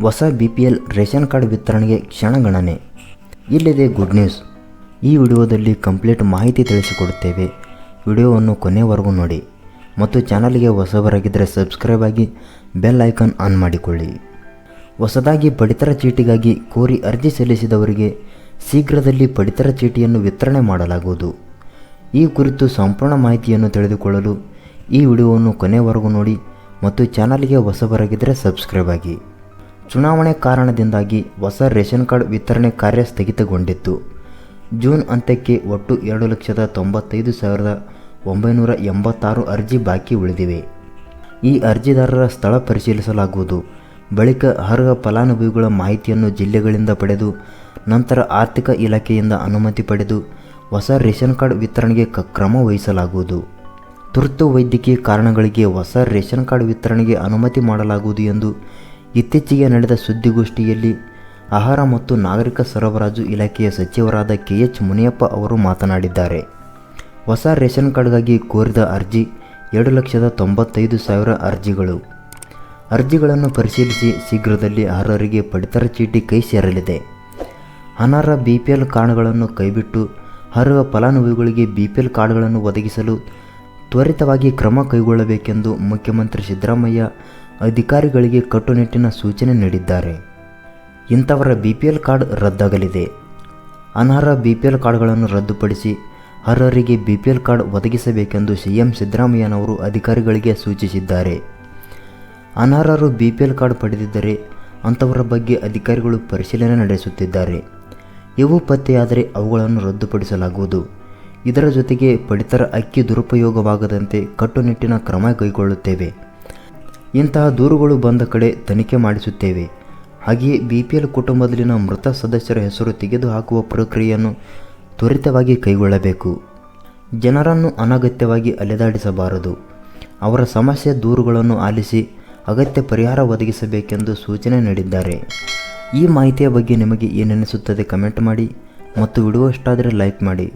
ಹೊಸ BPL ration card ವಿತರಣೆಗೆ ಕ್ಷಣಗಣನೆ. ಇಲ್ಲಿದೆ ಗುಡ್ ನ್ಯೂಸ್. ಈ ವಿಡಿಯೋದಲ್ಲಿ ಕಂಪ್ಲೀಟ್ ಮಾಹಿತಿ ತಿಳಿಸಿಕೊಡುತ್ತೇವೆ. ವಿಡಿಯೋವನ್ನು ಕೊನೆವರೆಗೂ ನೋಡಿ ಮತ್ತು ಚಾನಲ್ಗೆ ಹೊಸಬರಾಗಿದ್ದರೆ ಸಬ್ಸ್ಕ್ರೈಬ್ ಆಗಿ ಬೆಲ್ ಐಕಾನ್ ಆನ್ ಮಾಡಿಕೊಳ್ಳಿ. ಹೊಸದಾಗಿ ಪಡಿತರ ಚೀಟಿಗಾಗಿ ಕೋರಿ ಅರ್ಜಿ ಸಲ್ಲಿಸಿದವರಿಗೆ ಶೀಘ್ರದಲ್ಲಿ ಪಡಿತರ ಚೀಟಿಯನ್ನು ವಿತರಣೆ ಮಾಡಲಾಗುವುದು. ಈ ಕುರಿತು ಸಂಪೂರ್ಣ ಮಾಹಿತಿಯನ್ನು ತಿಳಿದುಕೊಳ್ಳಲು ಈ ವಿಡಿಯೋವನ್ನು ಕೊನೆವರೆಗೂ ನೋಡಿ ಮತ್ತು ಚಾನಲ್ಗೆ ಹೊಸಬರಾಗಿದ್ದರೆ ಸಬ್ಸ್ಕ್ರೈಬ್ ಆಗಿ. ಚುನಾವಣೆ ಕಾರಣದಿಂದಾಗಿ ಹೊಸ ರೇಷನ್ ಕಾರ್ಡ್ ವಿತರಣೆ ಕಾರ್ಯ ಸ್ಥಗಿತಗೊಂಡಿತ್ತು. ಜೂನ್ ಅಂತ್ಯಕ್ಕೆ ಒಟ್ಟು 2,95,986 ಅರ್ಜಿ ಬಾಕಿ ಉಳಿದಿವೆ. ಈ ಅರ್ಜಿದಾರರ ಸ್ಥಳ ಪರಿಶೀಲಿಸಲಾಗುವುದು. ಬಳಿಕ ಅರ್ಹ ಫಲಾನುಭವಿಗಳ ಮಾಹಿತಿಯನ್ನು ಜಿಲ್ಲೆಗಳಿಂದ ಪಡೆದು ನಂತರ ಆರ್ಥಿಕ ಇಲಾಖೆಯಿಂದ ಅನುಮತಿ ಪಡೆದು ಹೊಸ ರೇಷನ್ ಕಾರ್ಡ್ ವಿತರಣೆಗೆ ಕ್ರಮ ವಹಿಸಲಾಗುವುದು. ತುರ್ತು ವೈದ್ಯಕೀಯ ಕಾರಣಗಳಿಗೆ ಹೊಸ ರೇಷನ್ ಕಾರ್ಡ್ ವಿತರಣೆಗೆ ಅನುಮತಿ ಮಾಡಲಾಗುವುದು ಎಂದು ಇತ್ತೀಚೆಗೆ ನಡೆದ ಸುದ್ದಿಗೋಷ್ಠಿಯಲ್ಲಿ ಆಹಾರ ಮತ್ತು ನಾಗರಿಕ ಸರಬರಾಜು ಇಲಾಖೆಯ ಸಚಿವರಾದ KH ಮುನಿಯಪ್ಪ ಅವರು ಮಾತನಾಡಿದ್ದಾರೆ. ಹೊಸ ರೇಷನ್ ಕಾರ್ಡ್ಗಾಗಿ ಕೋರಿದ ಅರ್ಜಿ 2,95,000 ಅರ್ಜಿಗಳು. ಅರ್ಜಿಗಳನ್ನು ಪರಿಶೀಲಿಸಿ ಶೀಘ್ರದಲ್ಲಿ ಅರ್ಹರಿಗೆ ಪಡಿತರ ಚೀಟಿ ಕೈ ಸೇರಲಿದೆ. ಅನರ್ಹ BPL ಕಾರ್ಡ್ಗಳನ್ನು ಕೈಬಿಟ್ಟು ಅರ್ಹ ಫಲಾನುಭವಿಗಳಿಗೆ BPL ಕಾರ್ಡ್ಗಳನ್ನು ಒದಗಿಸಲು ತ್ವರಿತವಾಗಿ ಕ್ರಮ ಕೈಗೊಳ್ಳಬೇಕೆಂದು ಮುಖ್ಯಮಂತ್ರಿ ಸಿದ್ದರಾಮಯ್ಯ ಅಧಿಕಾರಿಗಳಿಗೆ ಕಟ್ಟುನಿಟ್ಟಿನ ಸೂಚನೆ ನೀಡಿದ್ದಾರೆ. ಇಂಥವರ BPL ಕಾರ್ಡ್ ರದ್ದಾಗಲಿದೆ. ಅನರ್ಹ BPL ಕಾರ್ಡ್ಗಳನ್ನು ರದ್ದುಪಡಿಸಿ ಅರ್ಹರಿಗೆ BPL ಕಾರ್ಡ್ ಒದಗಿಸಬೇಕೆಂದು CM ಸಿದ್ದರಾಮಯ್ಯನವರು ಅಧಿಕಾರಿಗಳಿಗೆ ಸೂಚಿಸಿದ್ದಾರೆ. ಅನರ್ಹರು BPL ಕಾರ್ಡ್ ಪಡೆದಿದ್ದರೆ ಅಂಥವರ ಬಗ್ಗೆ ಅಧಿಕಾರಿಗಳು ಪರಿಶೀಲನೆ ನಡೆಸುತ್ತಿದ್ದಾರೆ. ಇವು ಪತ್ತೆಯಾದರೆ ಅವುಗಳನ್ನು ರದ್ದುಪಡಿಸಲಾಗುವುದು. ಇದರ ಜೊತೆಗೆ ಪಡಿತರ ಅಕ್ಕಿ ದುರುಪಯೋಗವಾಗದಂತೆ ಕಟ್ಟುನಿಟ್ಟಿನ ಕ್ರಮ ಕೈಗೊಳ್ಳುತ್ತೇವೆ. ಇಂತಹ ದೂರುಗಳು ಬಂದ ಕಡೆ ತನಿಖೆ ಮಾಡಿಸುತ್ತೇವೆ. ಹಾಗೆಯೇ BPL ಕುಟುಂಬದಲ್ಲಿನ ಮೃತ ಸದಸ್ಯರ ಹೆಸರು ತೆಗೆದುಹಾಕುವ ಪ್ರಕ್ರಿಯೆಯನ್ನು ತ್ವರಿತವಾಗಿ ಕೈಗೊಳ್ಳಬೇಕು. ಜನರನ್ನು ಅನಗತ್ಯವಾಗಿ ಅಲೆದಾಡಿಸಬಾರದು. ಅವರ ಸಮಸ್ಯೆ ದೂರುಗಳನ್ನು ಆಲಿಸಿ ಅಗತ್ಯ ಪರಿಹಾರ ಒದಗಿಸಬೇಕೆಂದು ಸೂಚನೆ ನೀಡಿದ್ದಾರೆ. ಈ ಮಾಹಿತಿಯ ಬಗ್ಗೆ ನಿಮಗೆ ಏನೆನಿಸುತ್ತದೆ ಕಮೆಂಟ್ ಮಾಡಿ ಮತ್ತು ವಿಡಿಯೋ ಇಷ್ಟ ಆದರೆ ಲೈಕ್ ಮಾಡಿ.